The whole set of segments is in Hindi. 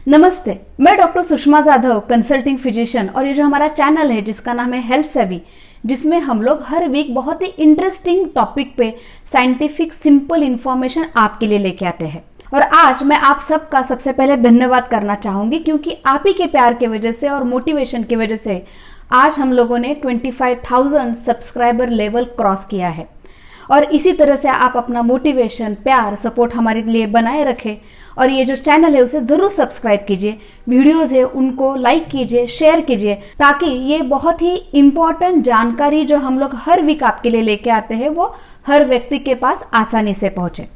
नमस्ते, मैं doctor Sushma Jadhav, consulting physician, और ये जो हमारा चैनल है जिसका नाम है हेल्थ सेवी, जिसमें हम लोग हर वीक बहुत ही इंटरेस्टिंग टॉपिक पे साइंटिफिक सिंपल इंफॉर्मेशन आपके लिए लेके आते हैं। और आज मैं आप सबका सबसे पहले धन्यवाद करना चाहूंगी, क्योंकि आप ही के प्यार की वजह से और मोटिवेशन की वजह से आज हम लोगों ने 25,000 सब्सक्राइबर लेवल क्रॉस किया है। और इसी तरह से आप अपना मोटिवेशन, प्यार, सपोर्ट हमारे लिए बनाए रखें। और ये जो चैनल है उसे जरूर सब्सक्राइब कीजिए, वीडियोस है उनको लाइक कीजिए, शेयर कीजिए, ताकि ये बहुत ही इंपॉर्टेंट जानकारी जो हम लोग हर वीक आपके लिए लेके आते हैं वो हर व्यक्ति के पास आसानी से पहुंचे।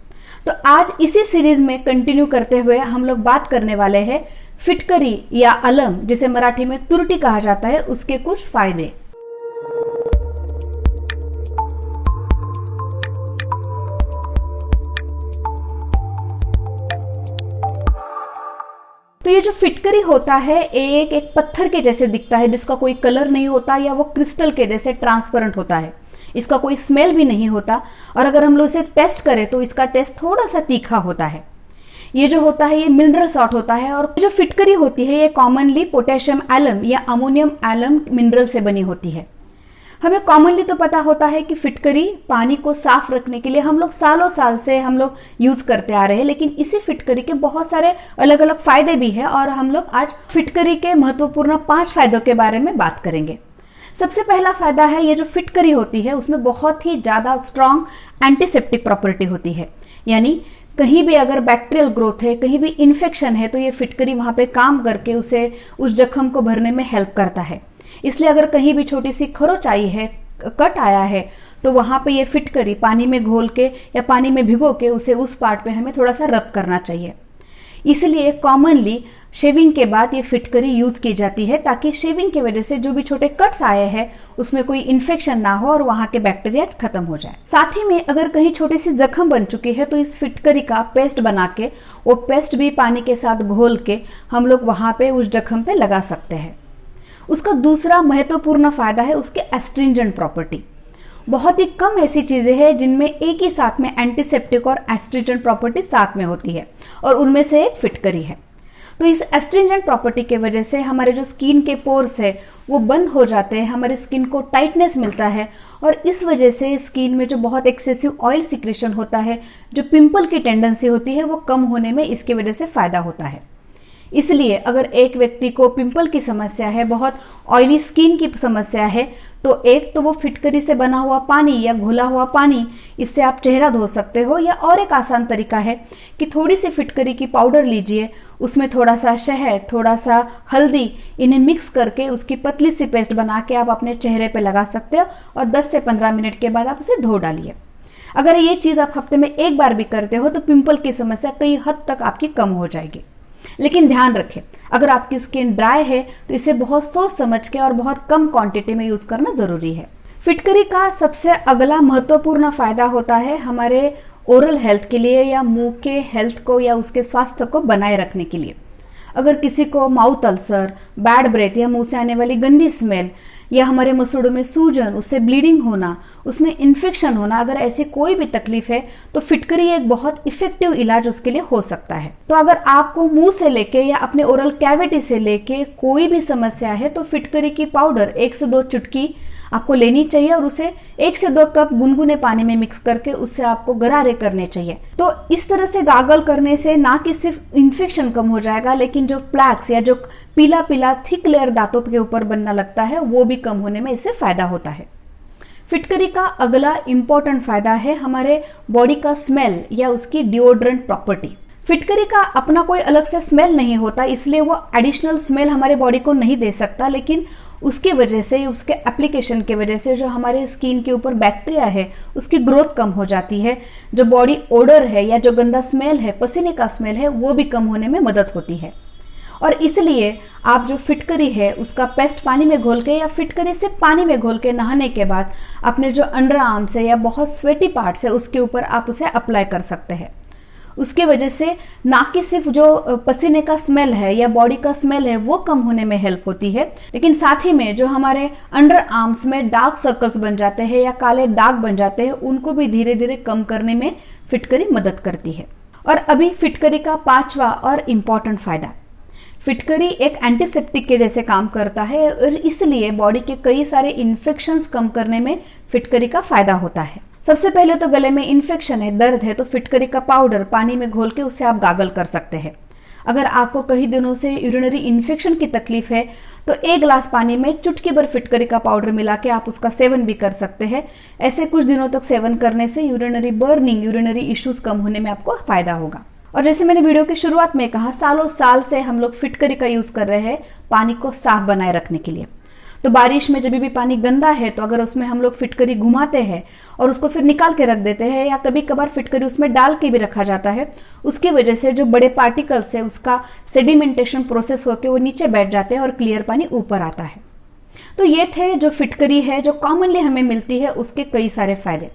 तो आज इसी सीरीज में कंटिन्यू करते हुए हम लोग बात करने वाले हैं फिटकरी या अलम, जिसे मराठी में तुरटी कहा जाता है, उसके कुछ फायदे। तो ये जो फिटकरी होता है एक पत्थर के जैसे दिखता है, जिसका कोई कलर नहीं होता या वो क्रिस्टल के जैसे ट्रांसपेरेंट होता है। इसका कोई स्मेल भी नहीं होता, और अगर हम लोग इसे टेस्ट करें तो इसका टेस्ट थोड़ा सा तीखा होता है। ये जो होता है ये मिनरल सॉल्ट होता है, और जो फिटकरी होती है ये कॉमनली पोटेशियम एलम या अमोनियम एलम मिनरल से बनी होती है। हमें कॉमनली तो पता होता है कि फिटकरी पानी को साफ रखने के लिए हम लोग सालों साल से हम लोग यूज करते आ रहे हैं, लेकिन इसी फिटकरी के बहुत सारे अलग अलग फायदे भी हैं, और हम लोग आज फिटकरी के महत्वपूर्ण 5 फायदों के बारे में बात करेंगे। सबसे पहला फायदा है, ये जो फिटकरी होती है उसमें बहुत ही ज्यादा स्ट्रॉन्ग एंटीसेप्टिक प्रॉपर्टी होती है। यानी कहीं भी अगर बैक्टीरियल ग्रोथ है, कहीं भी इन्फेक्शन है, तो ये फिटकरी वहां पे काम करके उसे उस जख्म को भरने में हेल्प करता है। इसलिए अगर कहीं भी छोटी सी खरोच आई है, कट आया है, तो वहां पे ये फिटकरी पानी में घोल के या पानी में भिगो के उसे उस पार्ट पे हमें थोड़ा सा रब करना चाहिए। इसलिए कॉमनली शेविंग के बाद ये फिटकरी यूज की जाती है, ताकि शेविंग की वजह से जो भी छोटे कट्स आए हैं उसमें कोई इन्फेक्शन ना हो और वहां के बैक्टीरिया खत्म हो जाए। साथ ही में अगर कहीं छोटी सी जख्म बन चुकी है तो इस फिटकरी का पेस्ट बना के, वो पेस्ट भी पानी के साथ घोल के हम लोग वहां पे उस जख्म पे लगा सकते हैं। उसका दूसरा महत्वपूर्ण फायदा है उसके एस्ट्रिंजेंट प्रॉपर्टी। बहुत ही कम ऐसी चीजें हैं जिनमें एक ही साथ में एंटीसेप्टिक और एस्ट्रिंजेंट प्रॉपर्टी साथ में होती है, और उनमें से एक फिटकरी है। तो इस एस्ट्रिंजेंट प्रॉपर्टी की वजह से हमारे जो स्किन के पोर्स है वो बंद हो जाते हैं, हमारे स्किन को टाइटनेस मिलता है, और इस वजह से स्किन में जो बहुत एक्सेसिव ऑयल सिक्रेशन होता है, जो पिंपल की टेंडेंसी होती है, वो कम होने में इसकी वजह से फायदा होता है। इसलिए अगर एक व्यक्ति को पिंपल की समस्या है, बहुत ऑयली स्किन की समस्या है, तो एक तो वो फिटकरी से बना हुआ पानी या घुला हुआ पानी, इससे आप चेहरा धो सकते हो। या और एक आसान तरीका है कि थोड़ी सी फिटकरी की पाउडर लीजिए, उसमें थोड़ा सा शहद, थोड़ा सा हल्दी, इन्हें मिक्स करके उसकी पतली सी पेस्ट बना के आप अपने चेहरे पे लगा सकते हो, और 10 से 15 मिनट के बाद आप उसे धो डालिए। अगर ये चीज आप हफ्ते में एक बार भी करते हो तो पिंपल की समस्या कई हद तक आपकी कम हो जाएगी। लेकिन ध्यान रखें, अगर आपकी स्किन ड्राई है तो इसे बहुत सोच समझ के और बहुत कम क्वांटिटी में यूज करना जरूरी है। फिटकरी का सबसे अगला महत्वपूर्ण फायदा होता है हमारे ओरल हेल्थ के लिए, या मुंह के हेल्थ को या उसके स्वास्थ्य को बनाए रखने के लिए। अगर किसी को माउथ अल्सर, बैड ब्रेथ या मुंह से आने वाली गंदी स्मेल, या हमारे मसूड़ों में सूजन, उससे ब्लीडिंग होना, उसमें इन्फेक्शन होना, अगर ऐसी कोई भी तकलीफ है तो फिटकरी एक बहुत इफेक्टिव इलाज उसके लिए हो सकता है। तो अगर आपको मुंह से लेके या अपने ओरल कैविटी से लेके कोई भी समस्या है तो फिटकरी की पाउडर 1 से 2 चुटकी आपको लेनी चाहिए, और उसे 1 से 2 कप गुनगुने पानी में मिक्स करके उससे आपको गरारे करने चाहिए। तो इस तरह से गागल करने से ना कि सिर्फ इन्फेक्शन कम हो जाएगा, लेकिन जो प्लैक्स या जो पीला पीला थिक लेयर दांतों के ऊपर बनना लगता है वो भी कम होने में इससे फायदा होता है। फिटकरी का अगला इंपॉर्टेंट फायदा है हमारे बॉडी का स्मेल या उसकी डिओड्रेंट प्रॉपर्टी। फिटकरी का अपना कोई अलग से स्मेल नहीं होता, इसलिए वो एडिशनल स्मेल हमारे बॉडी को नहीं दे सकता, लेकिन उसकी वजह से, उसके एप्लीकेशन की वजह से जो हमारे स्किन के ऊपर बैक्टीरिया है उसकी ग्रोथ कम हो जाती है। जो बॉडी ओडर है या जो गंदा स्मेल है, पसीने का स्मेल है, वो भी कम होने में मदद होती है। और इसलिए आप जो फिटकरी है उसका पेस्ट पानी में घोल के या फिटकरी से पानी में घोल के नहाने के बाद अपने जो अंडर आर्म्स है या बहुत स्वेटी पार्ट्स है उसके ऊपर आप उसे अप्लाई कर सकते हैं। उसकी वजह से ना कि सिर्फ जो पसीने का स्मेल है या बॉडी का स्मेल है वो कम होने में हेल्प होती है, लेकिन साथ ही में जो हमारे अंडर आर्म्स में डार्क सर्कल्स बन जाते हैं या काले दाग बन जाते हैं उनको भी धीरे धीरे कम करने में फिटकरी मदद करती है। और अभी फिटकरी का 5वां और इम्पोर्टेंट फायदा, फिटकरी एक एंटीसेप्टिक के जैसे काम करता है और इसलिए बॉडी के कई सारे इन्फेक्शंस कम करने में फिटकरी का फायदा होता है। सबसे पहले तो गले में इन्फेक्शन है, दर्द है, तो फिटकरी का पाउडर पानी में घोल के उससे आप गागल कर सकते हैं। अगर आपको कई दिनों से यूरिनरी इन्फेक्शन की तकलीफ है तो 1 गिलास पानी में चुटकी भर फिटकरी का पाउडर मिला के आप उसका सेवन भी कर सकते हैं। ऐसे कुछ दिनों तक सेवन करने से यूरिनरी बर्निंग, यूरिनरी इश्यूज कम होने में आपको फायदा होगा। और जैसे मैंने वीडियो की शुरुआत में कहा, सालों साल से हम लोग फिटकरी का यूज कर रहे हैं पानी को साफ बनाए रखने के लिए। तो बारिश में जब भी पानी गंदा है तो अगर उसमें हम लोग फिटकरी घुमाते हैं और उसको फिर निकाल के रख देते हैं, या कभी कभार फिटकरी उसमें डाल के भी रखा जाता है, उसकी वजह से जो बड़े पार्टिकल्स है उसका सेडिमेंटेशन प्रोसेस होकर वो नीचे बैठ जाते हैं और क्लियर पानी ऊपर आता है। तो ये थे जो फिटकरी है जो कॉमनली हमें मिलती है, उसके कई सारे फायदे।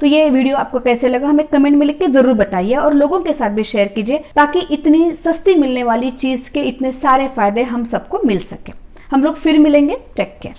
तो ये वीडियो आपको कैसे लगा हमें कमेंट में लिख के जरूर बताइए और लोगों के साथ भी शेयर कीजिए, ताकि इतनी सस्ती मिलने वाली चीज के इतने सारे फायदे हम सबको मिल सके। हम लोग फिर मिलेंगे। Take care.